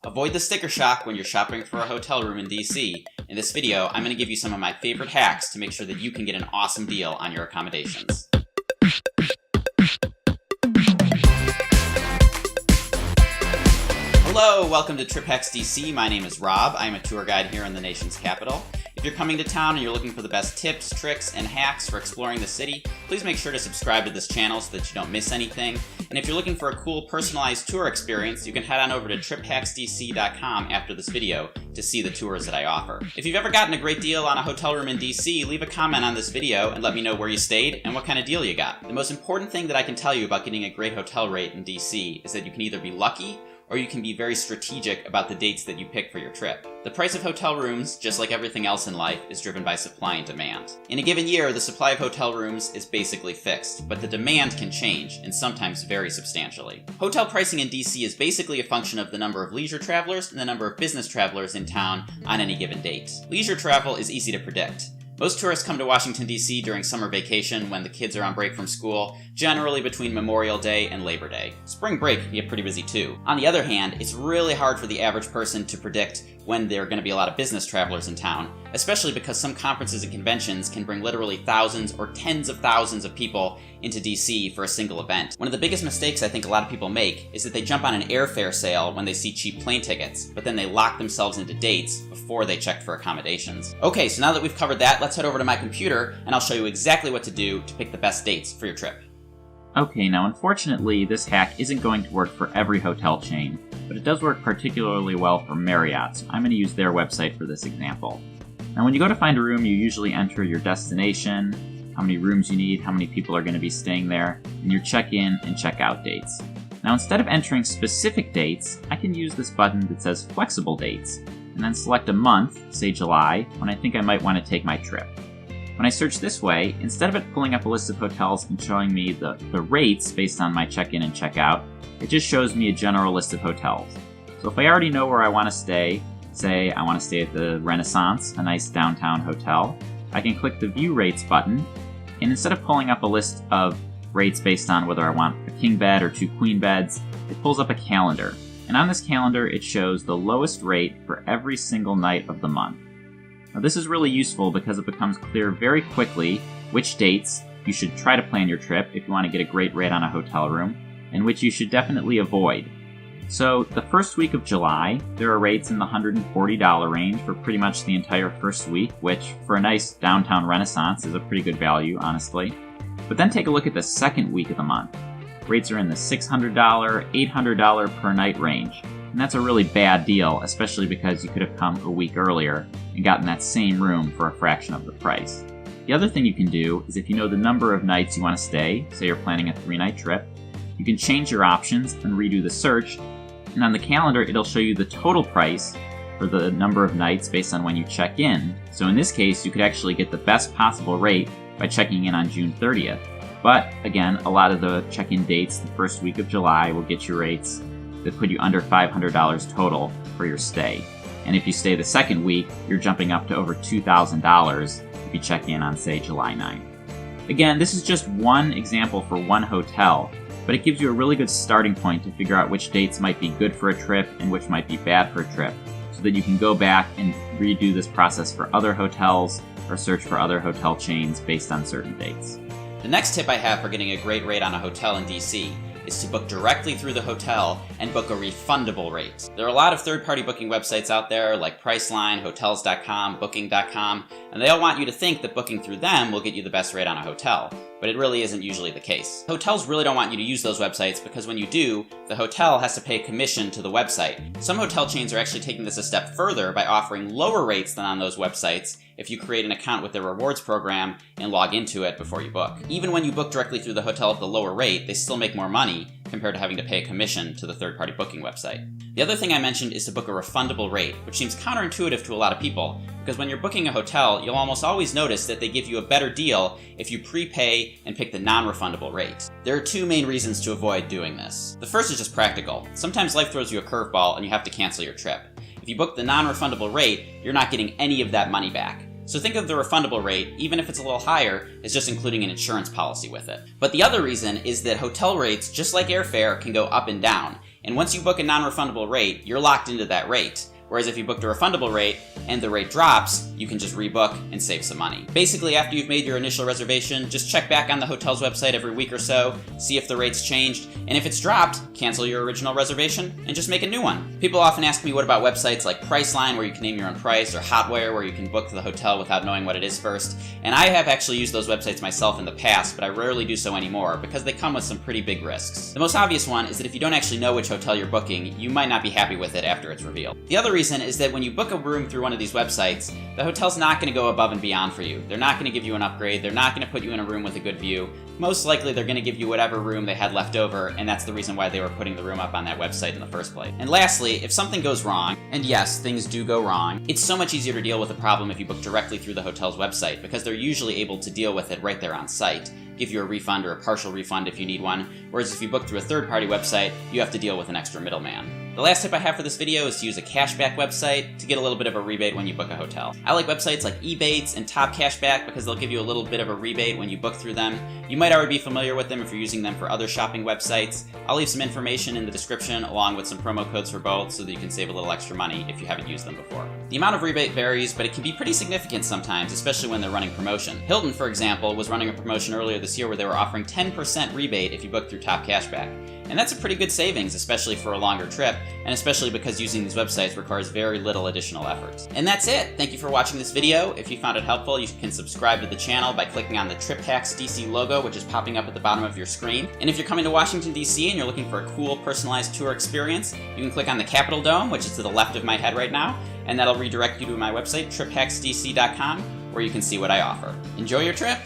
Avoid the sticker shock when you're shopping for a hotel room in DC. In this video, I'm going to give you some of my favorite hacks to make sure that you can get an awesome deal on your accommodations. Hello, welcome to Trip Hacks DC. My name is Rob. I'm a tour guide here in the nation's capital. If you're coming to town and you're looking for the best tips, tricks, and hacks for exploring the city, please make sure to subscribe to this channel so that you don't miss anything. And if you're looking for a cool personalized tour experience, you can head on over to triphacksdc.com after this video to see the tours that I offer. If you've ever gotten a great deal on a hotel room in DC, leave a comment on this video and let me know where you stayed and what kind of deal you got. The most important thing that I can tell you about getting a great hotel rate in DC is that you can either be lucky or you can be very strategic about the dates that you pick for your trip. The price of hotel rooms, just like everything else in life, is driven by supply and demand. In a given year, the supply of hotel rooms is basically fixed, but the demand can change, and sometimes very substantially. Hotel pricing in DC is basically a function of the number of leisure travelers and the number of business travelers in town on any given date. Leisure travel is easy to predict. Most tourists come to Washington, D.C. during summer vacation when the kids are on break from school, generally between Memorial Day and Labor Day. Spring break can get pretty busy too. On the other hand, it's really hard for the average person to predict when there are going to be a lot of business travelers in town, especially because some conferences and conventions can bring literally thousands or tens of thousands of people into DC for a single event. One of the biggest mistakes I think a lot of people make is that they jump on an airfare sale when they see cheap plane tickets, but then they lock themselves into dates before they check for accommodations. Okay, so now that we've covered that, let's head over to my computer and I'll show you exactly what to do to pick the best dates for your trip. Okay, now unfortunately, this hack isn't going to work for every hotel chain, but it does work particularly well for Marriott, so I'm going to use their website for this example. Now when you go to find a room, you usually enter your destination, how many rooms you need, how many people are going to be staying there, and your check-in and check-out dates. Now instead of entering specific dates, I can use this button that says Flexible Dates, and then select a month, say July, when I think I might want to take my trip. When I search this way, instead of it pulling up a list of hotels and showing me the rates based on my check-in and check-out, it just shows me a general list of hotels. So if I already know where I want to stay, say I want to stay at the Renaissance, a nice downtown hotel, I can click the View Rates button, and instead of pulling up a list of rates based on whether I want a king bed or 2 queen beds, it pulls up a calendar. And on this calendar, it shows the lowest rate for every single night of the month. Now this is really useful because it becomes clear very quickly which dates you should try to plan your trip if you want to get a great rate on a hotel room, and which you should definitely avoid. So the first week of July, there are rates in the $140 range for pretty much the entire first week, which for a nice downtown Renaissance is a pretty good value, honestly. But then take a look at the second week of the month. Rates are in the $600, $800 per night range. And that's a really bad deal, especially because you could have come a week earlier and gotten that same room for a fraction of the price. The other thing you can do is if you know the number of nights you want to stay, say you're planning a 3-night trip, you can change your options and redo the search, and on the calendar it'll show you the total price for the number of nights based on when you check in. So in this case, you could actually get the best possible rate by checking in on June 30th. But again, a lot of the check-in dates the first week of July will get you rates that put you under $500 total for your stay. And if you stay the second week, you're jumping up to over $2,000 if you check in on, say, July 9th. Again, this is just one example for one hotel, but it gives you a really good starting point to figure out which dates might be good for a trip and which might be bad for a trip, so that you can go back and redo this process for other hotels or search for other hotel chains based on certain dates. The next tip I have for getting a great rate on a hotel in DC is to book directly through the hotel and book a refundable rate. There are a lot of third-party booking websites out there like Priceline, Hotels.com, Booking.com, and they all want you to think that booking through them will get you the best rate on a hotel, but it really isn't usually the case. Hotels really don't want you to use those websites because when you do, the hotel has to pay a commission to the website. Some hotel chains are actually taking this a step further by offering lower rates than on those websites if you create an account with their rewards program and log into it before you book. Even when you book directly through the hotel at the lower rate, they still make more money compared to having to pay a commission to the third-party booking website. The other thing I mentioned is to book a refundable rate, which seems counterintuitive to a lot of people, because when you're booking a hotel, you'll almost always notice that they give you a better deal if you prepay and pick the non-refundable rate. There are 2 main reasons to avoid doing this. The first is just practical. Sometimes life throws you a curveball and you have to cancel your trip. If you book the non-refundable rate, you're not getting any of that money back. So think of the refundable rate, even if it's a little higher, as just including an insurance policy with it. But the other reason is that hotel rates, just like airfare, can go up and down. And once you book a non-refundable rate, you're locked into that rate. Whereas if you booked a refundable rate and the rate drops, you can just rebook and save some money. Basically, after you've made your initial reservation, just check back on the hotel's website every week or so, see if the rate's changed, and if it's dropped, cancel your original reservation and just make a new one. People often ask me what about websites like Priceline, where you can name your own price, or Hotwire, where you can book the hotel without knowing what it is first. And I have actually used those websites myself in the past, but I rarely do so anymore because they come with some pretty big risks. The most obvious one is that if you don't actually know which hotel you're booking, you might not be happy with it after it's revealed. The other reason is that when you book a room through one of these websites, the hotel's not going to go above and beyond for you. They're not going to give you an upgrade. They're not going to put you in a room with a good view. Most likely they're going to give you whatever room they had left over, and that's the reason why they were putting the room up on that website in the first place. And lastly, if something goes wrong, and yes, things do go wrong, it's so much easier to deal with a problem if you book directly through the hotel's website, because they're usually able to deal with it right there on site, give you a refund or a partial refund if you need one, whereas if you book through a third-party website, you have to deal with an extra middleman. The last tip I have for this video is to use a cashback website to get a little bit of a rebate when you book a hotel. I like websites like Ebates and TopCashback because they'll give you a little bit of a rebate when you book through them. You might already be familiar with them if you're using them for other shopping websites. I'll leave some information in the description along with some promo codes for both so that you can save a little extra money if you haven't used them before. The amount of rebate varies, but it can be pretty significant sometimes, especially when they're running promotion. Hilton, for example, was running a promotion earlier this year where they were offering 10% rebate if you book through TopCashback. And that's a pretty good savings, especially for a longer trip, and especially because using these websites requires very little additional effort. And that's it! Thank you for watching this video. If you found it helpful, you can subscribe to the channel by clicking on the Trip Hacks DC logo, which is popping up at the bottom of your screen. And if you're coming to Washington, DC, and you're looking for a cool, personalized tour experience, you can click on the Capitol Dome, which is to the left of my head right now, and that'll redirect you to my website, triphacksdc.com, where you can see what I offer. Enjoy your trip!